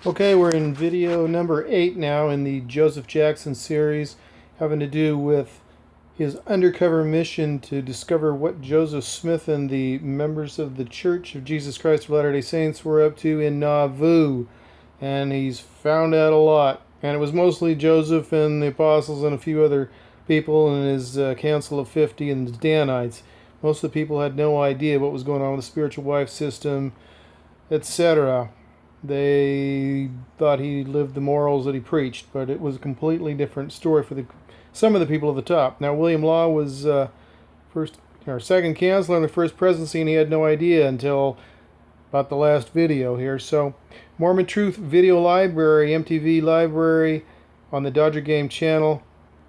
Okay, we're in video number 8 now in the Joseph Jackson series, having to do with his undercover mission to discover what Joseph Smith and the members of the Church of Jesus Christ of Latter-day Saints were up to in Nauvoo. And he's found out a lot. And it was mostly Joseph and the apostles and a few other people in his Council of 50 and the Danites. Most of the people had no idea what was going on with the spiritual wife system, etc. They thought he lived the morals that he preached, but it was a completely different story for some of the people at the top. Now, William Law was first or second counselor in the first presidency, and he had no idea until about the last video here. So, Mormon Truth Video Library, MTV Library, on the Dodger Game channel.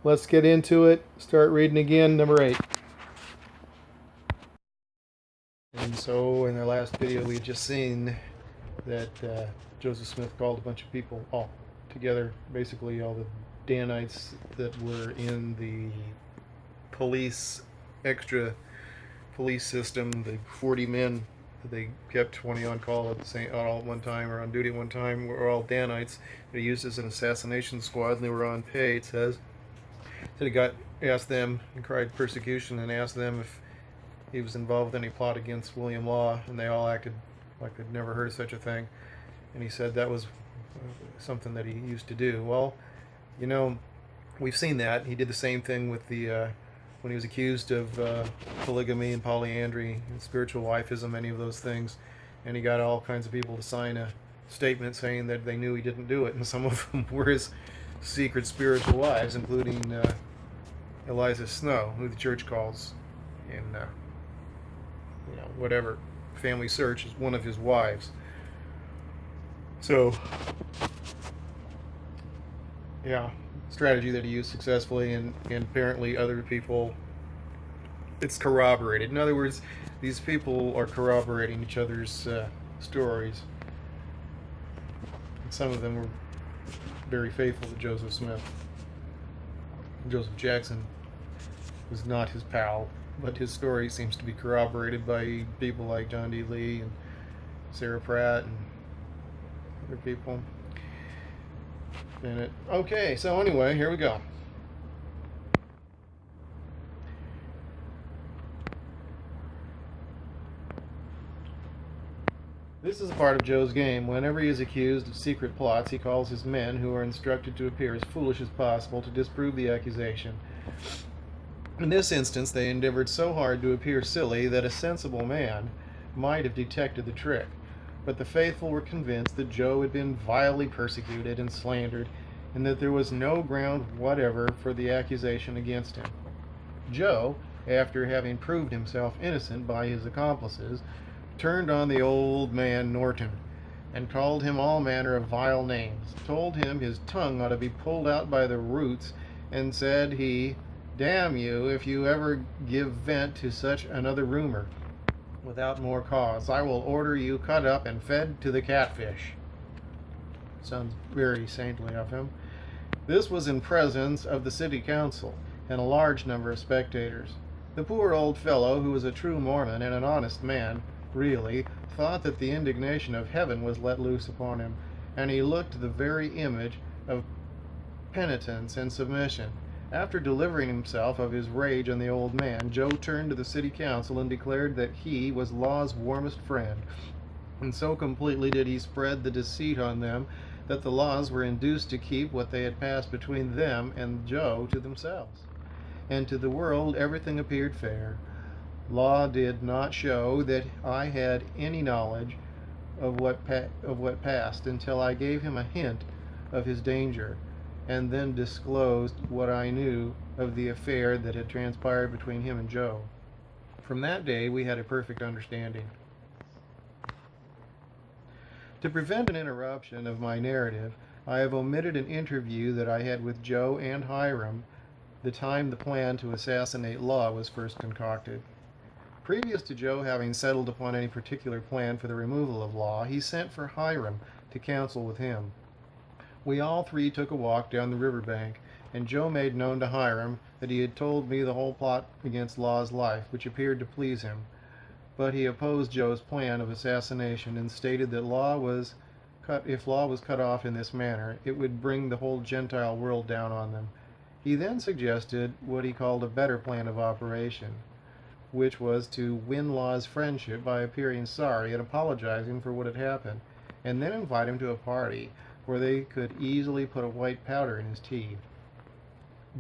Let's get into it. Start reading again, number 8. And so, in the last video, we had just seen that Joseph Smith called a bunch of people all together, basically all the Danites that were in the extra police system, the 40 men that they kept 20 on call all at one time, or on duty at one time, were all Danites. They used as an assassination squad, and they were on pay, it says. So he asked them and cried persecution and asked them if he was involved with any plot against William Law, and they all acted like they'd never heard of such a thing. And he said that was something that he used to do. Well, you know, we've seen that. He did the same thing with the when he was accused of polygamy and polyandry and spiritual wifeism, any of those things. And he got all kinds of people to sign a statement saying that they knew he didn't do it. And some of them were his secret spiritual wives, including Eliza Snow, who the church calls in whatever family search, is one of his wives. So, yeah, strategy that he used successfully, and apparently other people, it's corroborated. In other words, these people are corroborating each other's stories. And some of them were very faithful to Joseph Smith. Joseph Jackson was not his pal, but his story seems to be corroborated by people like John D. Lee and Sarah Pratt and other people. Okay, so anyway, here we go. This is a part of Joe's game. Whenever he is accused of secret plots, he calls his men, who are instructed to appear as foolish as possible, to disprove the accusation. In this instance, they endeavored so hard to appear silly that a sensible man might have detected the trick. But the faithful were convinced that Joe had been vilely persecuted and slandered, and that there was no ground whatever for the accusation against him. Joe, after having proved himself innocent by his accomplices, turned on the old man Norton, and called him all manner of vile names, told him his tongue ought to be pulled out by the roots, and said he, "Damn you, if you ever give vent to such another rumor, without more cause, I will order you cut up and fed to the catfish." Sounds very saintly of him. This was in presence of the city council and a large number of spectators. The poor old fellow, who was a true Mormon and an honest man, really, thought that the indignation of heaven was let loose upon him, and he looked the very image of penitence and submission. After delivering himself of his rage on the old man, Joe turned to the city council and declared that he was Law's warmest friend, and so completely did he spread the deceit on them that the Laws were induced to keep what they had passed between them and Joe to themselves. And to the world everything appeared fair. Law did not show that I had any knowledge of what passed until I gave him a hint of his danger, and then disclosed what I knew of the affair that had transpired between him and Joe. From that day we had a perfect understanding. To prevent an interruption of my narrative, I have omitted an interview that I had with Joe and Hiram the time the plan to assassinate Law was first concocted. Previous to Joe having settled upon any particular plan for the removal of Law, he sent for Hiram to counsel with him. We all three took a walk down the river bank, and Joe made known to Hiram that he had told me the whole plot against Law's life, which appeared to please him. But he opposed Joe's plan of assassination and stated that Law was cut off in this manner, it would bring the whole Gentile world down on them. He then suggested what he called a better plan of operation, which was to win Law's friendship by appearing sorry and apologizing for what had happened, and then invite him to a party where they could easily put a white powder in his tea.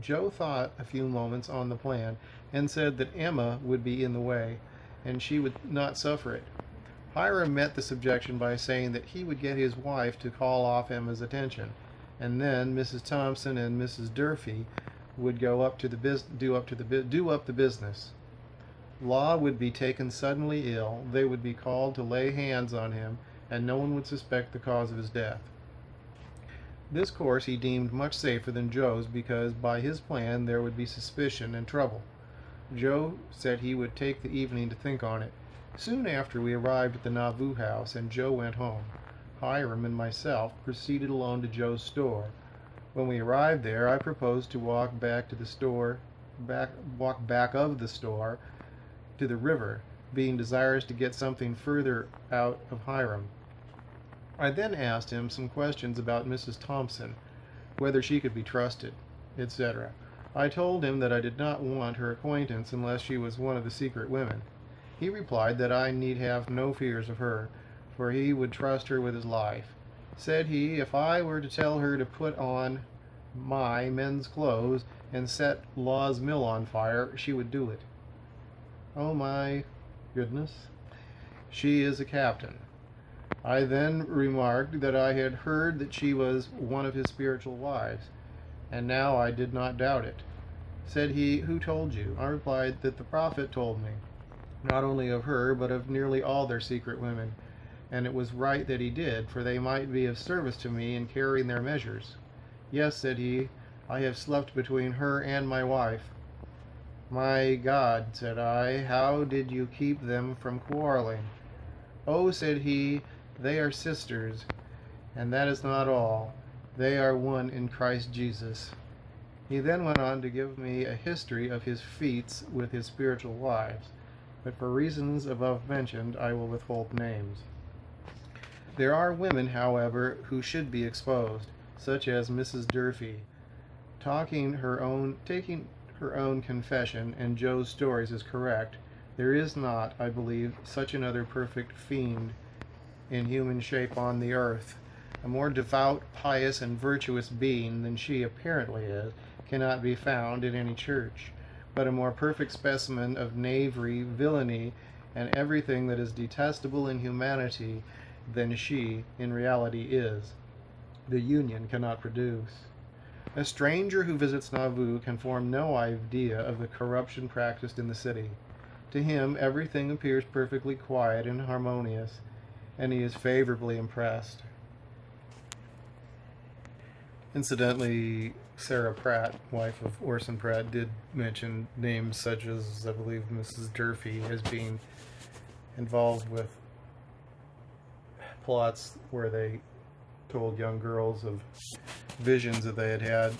Joe thought a few moments on the plan and said that Emma would be in the way, and she would not suffer it. Hiram met this objection by saying that he would get his wife to call off Emma's attention, and then Mrs. Thompson and Mrs. Durfee would do up the business. Law would be taken suddenly ill, they would be called to lay hands on him, and no one would suspect the cause of his death. This course he deemed much safer than Joe's, because by his plan there would be suspicion and trouble. Joe said he would take the evening to think on it. Soon after we arrived at the Nauvoo house, and Joe went home. Hiram and myself proceeded alone to Joe's store. When we arrived there, I proposed to walk back of the store to the river, being desirous to get something further out of Hiram. I then asked him some questions about Mrs. Thompson, whether she could be trusted, etc. I told him that I did not want her acquaintance unless she was one of the secret women. He replied that I need have no fears of her, for he would trust her with his life. Said he, if I were to tell her to put on my men's clothes and set Law's mill on fire, she would do it. Oh my goodness. She is a captain. I then remarked that I had heard that she was one of his spiritual wives, and now I did not doubt it. Said he, who told you? I replied that the prophet told me, not only of her, but of nearly all their secret women, and it was right that he did, for they might be of service to me in carrying their measures. Yes, said he, I have slept between her and my wife. My God, said I, how did you keep them from quarreling? Oh, said he, they are sisters, and that is not all. They are one in Christ Jesus. He then went on to give me a history of his feats with his spiritual wives, but for reasons above mentioned, I will withhold names. There are women, however, who should be exposed, such as Mrs. Durfee, taking her own confession, and Joe's stories is correct. There is not, I believe, such another perfect fiend in human shape on the earth. A more devout, pious, and virtuous being than she apparently is cannot be found in any church, but a more perfect specimen of knavery, villainy, and everything that is detestable in humanity than she in reality is, the union cannot produce. A stranger who visits Nauvoo can form no idea of the corruption practiced in the city. To him, everything appears perfectly quiet and harmonious, and he is favorably impressed. Incidentally, Sarah Pratt, wife of Orson Pratt, did mention names such as, I believe, Mrs. Durfee as being involved with plots where they told young girls of visions that they had had.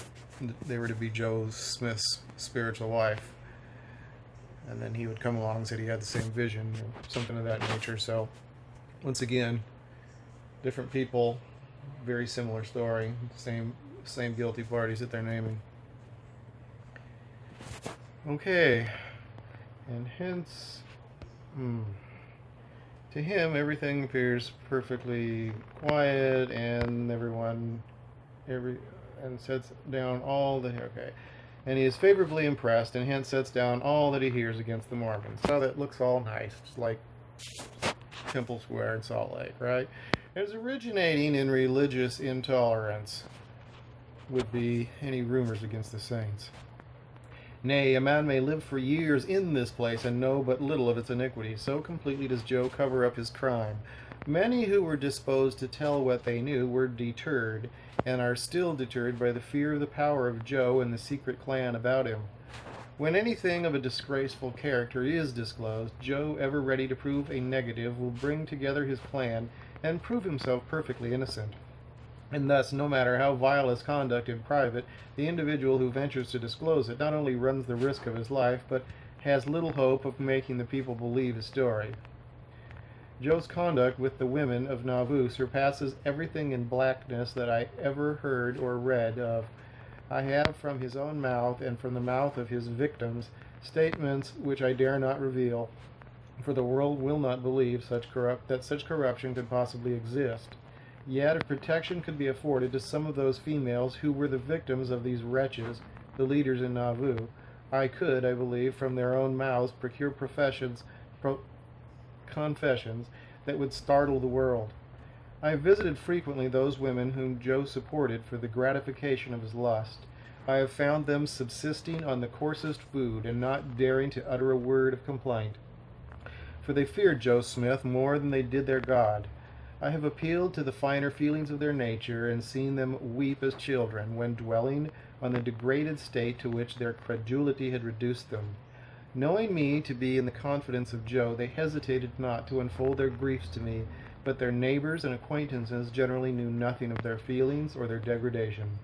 They were to be Joe Smith's spiritual wife. And then he would come along and say he had the same vision, or something of that nature. So, once again, different people, very similar story, same guilty parties that they're naming. Okay, and hence, to him, everything appears perfectly quiet, and and sets down all the and he is favorably impressed, and hence sets down all that he hears against the Mormons. So that looks all nice, just like Temple Square in Salt Lake, right? It is originating in religious intolerance, would be any rumors against the saints. Nay, a man may live for years in this place and know but little of its iniquity. So completely does Joe cover up his crime. Many who were disposed to tell what they knew were deterred, and are still deterred by the fear of the power of Joe and the secret clan about him. When anything of a disgraceful character is disclosed, Joe, ever ready to prove a negative, will bring together his clan and prove himself perfectly innocent. And thus, no matter how vile his conduct in private, the individual who ventures to disclose it not only runs the risk of his life, but has little hope of making the people believe his story. Joe's conduct with the women of Nauvoo surpasses everything in blackness that I ever heard or read of. I have from his own mouth and from the mouth of his victims statements which I dare not reveal, for the world will not believe that such corruption could possibly exist. Yet if protection could be afforded to some of those females who were the victims of these wretches, the leaders in Nauvoo, I could, I believe, from their own mouths procure confessions that would startle the world. I have visited frequently those women whom Joe supported for the gratification of his lust. I have found them subsisting on the coarsest food and not daring to utter a word of complaint, for they feared Joe Smith more than they did their God. I have appealed to the finer feelings of their nature and seen them weep as children when dwelling on the degraded state to which their credulity had reduced them. Knowing me to be in the confidence of Joe, they hesitated not to unfold their griefs to me, but their neighbors and acquaintances generally knew nothing of their feelings or their degradation.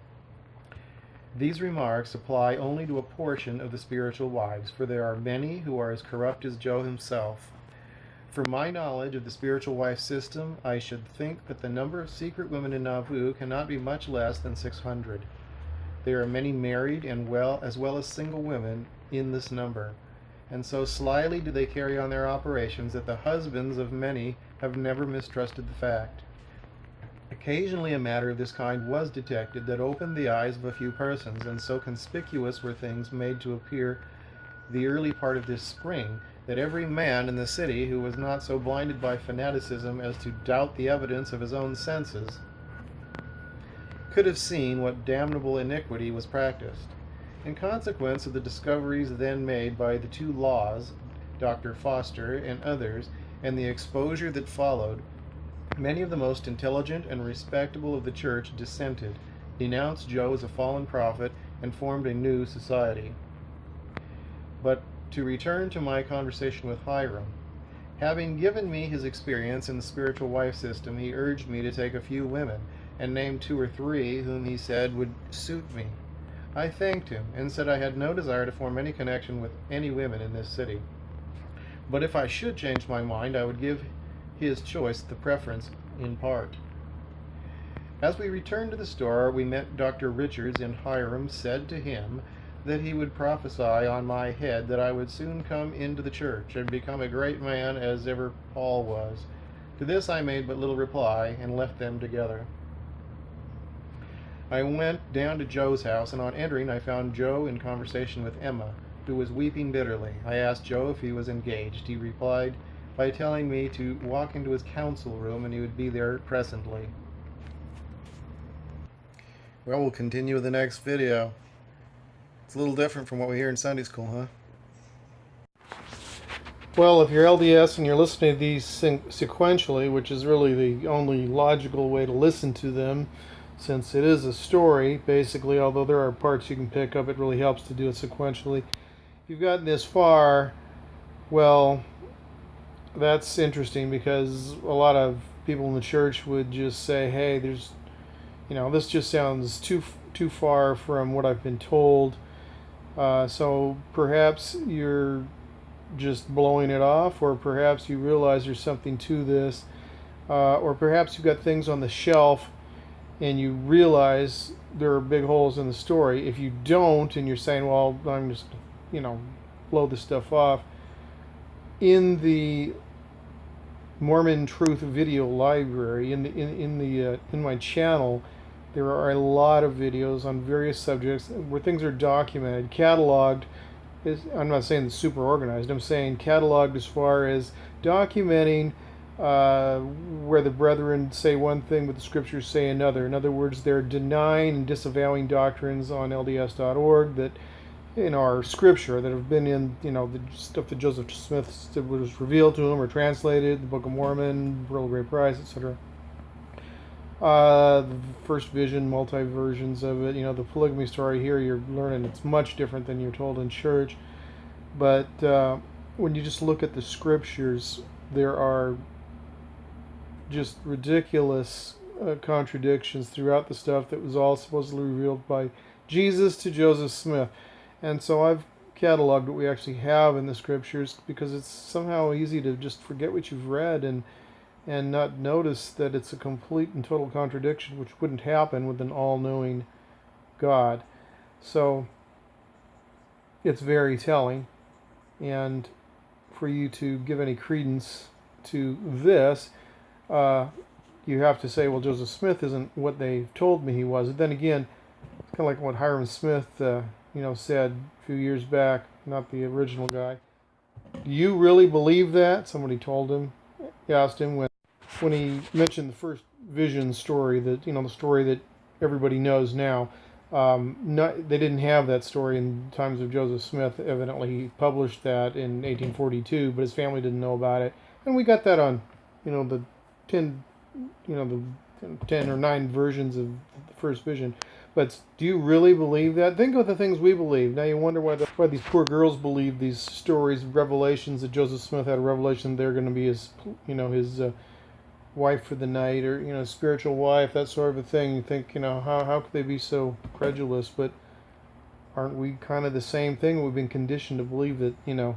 These remarks apply only to a portion of the spiritual wives, for there are many who are as corrupt as Joe himself. From my knowledge of the spiritual wife system, I should think that the number of secret women in Nauvoo cannot be much less than 600. There are many married and as well as single women in this number, and so slyly do they carry on their operations that the husbands of many have never mistrusted the fact. Occasionally a matter of this kind was detected that opened the eyes of a few persons, and so conspicuous were things made to appear the early part of this spring that every man in the city who was not so blinded by fanaticism as to doubt the evidence of his own senses could have seen what damnable iniquity was practiced. In consequence of the discoveries then made by the two laws, Dr. Foster and others, and the exposure that followed, many of the most intelligent and respectable of the church dissented, denounced Joe as a fallen prophet, and formed a new society. But to return to my conversation with Hiram, having given me his experience in the spiritual wife system, he urged me to take a few women, and named 2 or 3 whom he said would suit me. I thanked him, and said I had no desire to form any connection with any women in this city. But if I should change my mind, I would give his choice the preference in part. As we returned to the store, we met Dr. Richards, and Hiram said to him that he would prophesy on my head that I would soon come into the church and become a great man as ever Paul was. To this I made but little reply, and left them together. I went down to Joe's house, and on entering I found Joe in conversation with Emma, who was weeping bitterly. I asked Joe if he was engaged. He replied by telling me to walk into his council room and he would be there presently. Well, we'll continue with the next video. It's a little different from what we hear in Sunday school, huh? Well, if you're LDS and you're listening to these sequentially, which is really the only logical way to listen to them, since it is a story, basically, although there are parts you can pick up, it really helps to do it sequentially. If you've gotten this far, well, that's interesting, because a lot of people in the church would just say, hey, this just sounds too far from what I've been told. So perhaps you're just blowing it off, or perhaps you realize there's something to this, or perhaps you've got things on the shelf and you realize there are big holes in the story. If you don't, and you're saying, well, I'm just, blow this stuff off, in the Mormon Truth video library, in my channel, there are a lot of videos on various subjects where things are documented, cataloged. I'm not saying it's super organized. I'm saying cataloged as far as documenting where the brethren say one thing but the scriptures say another. In other words, they're denying and disavowing doctrines on LDS.org that are scripture, that have been in the stuff that Joseph Smith was revealed to him or translated, the Book of Mormon, Pearl of Great Price, etc. The first vision, multi-versions of it. The polygamy story here, you're learning it's much different than you're told in church. But when you just look at the scriptures, there are just ridiculous contradictions throughout the stuff that was all supposedly revealed by Jesus to Joseph Smith. And so I've cataloged what we actually have in the scriptures, because it's somehow easy to just forget what you've read and and not notice that it's a complete and total contradiction, which wouldn't happen with an all-knowing God. So it's very telling, and for you to give any credence to this, you have to say, well, Joseph Smith isn't what they told me he was. And then again, it's kind of like what Hiram Smith, said a few years back, not the original guy. Do you really believe that? Somebody told him, asked him when he mentioned the first vision story, that the story that everybody knows now. They didn't have that story in times of Joseph Smith. Evidently, he published that in 1842, but his family didn't know about it. And we got that on, the 10 or 9 versions of the first vision. But do you really believe that? Think of the things we believe. Now you wonder why these poor girls believe these stories, revelations, that Joseph Smith had a revelation they're going to be his wife for the night, or spiritual wife, that sort of a thing. You think, how could they be so credulous? But aren't we kind of the same thing? We've been conditioned to believe that that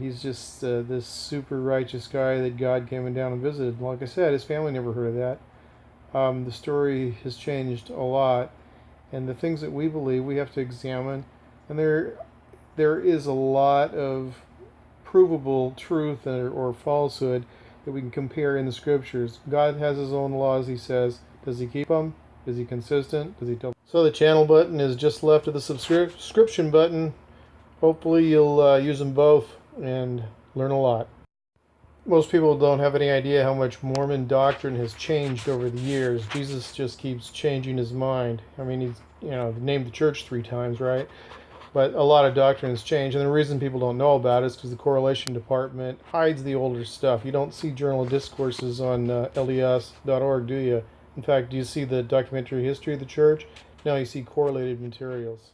he's just this super righteous guy that God came down and visited. Like I said, his family never heard of that. The story has changed a lot, and the things that we believe we have to examine. And there is a lot of provable truth or falsehood that we can compare in the scriptures. God has his own laws, he says. Does he keep them? Is he consistent? Does he tell? So the channel button is just left of the subscription button. Hopefully you'll use them both and learn a lot. Most people don't have any idea how much Mormon doctrine has changed over the years. Jesus just keeps changing his mind. I mean, he's named the church 3 times, right? But a lot of doctrine has changed, and the reason people don't know about it is because the correlation department hides the older stuff. You don't see journal discourses on LDS.org, do you? In fact, do you see the documentary history of the church? No, you see correlated materials.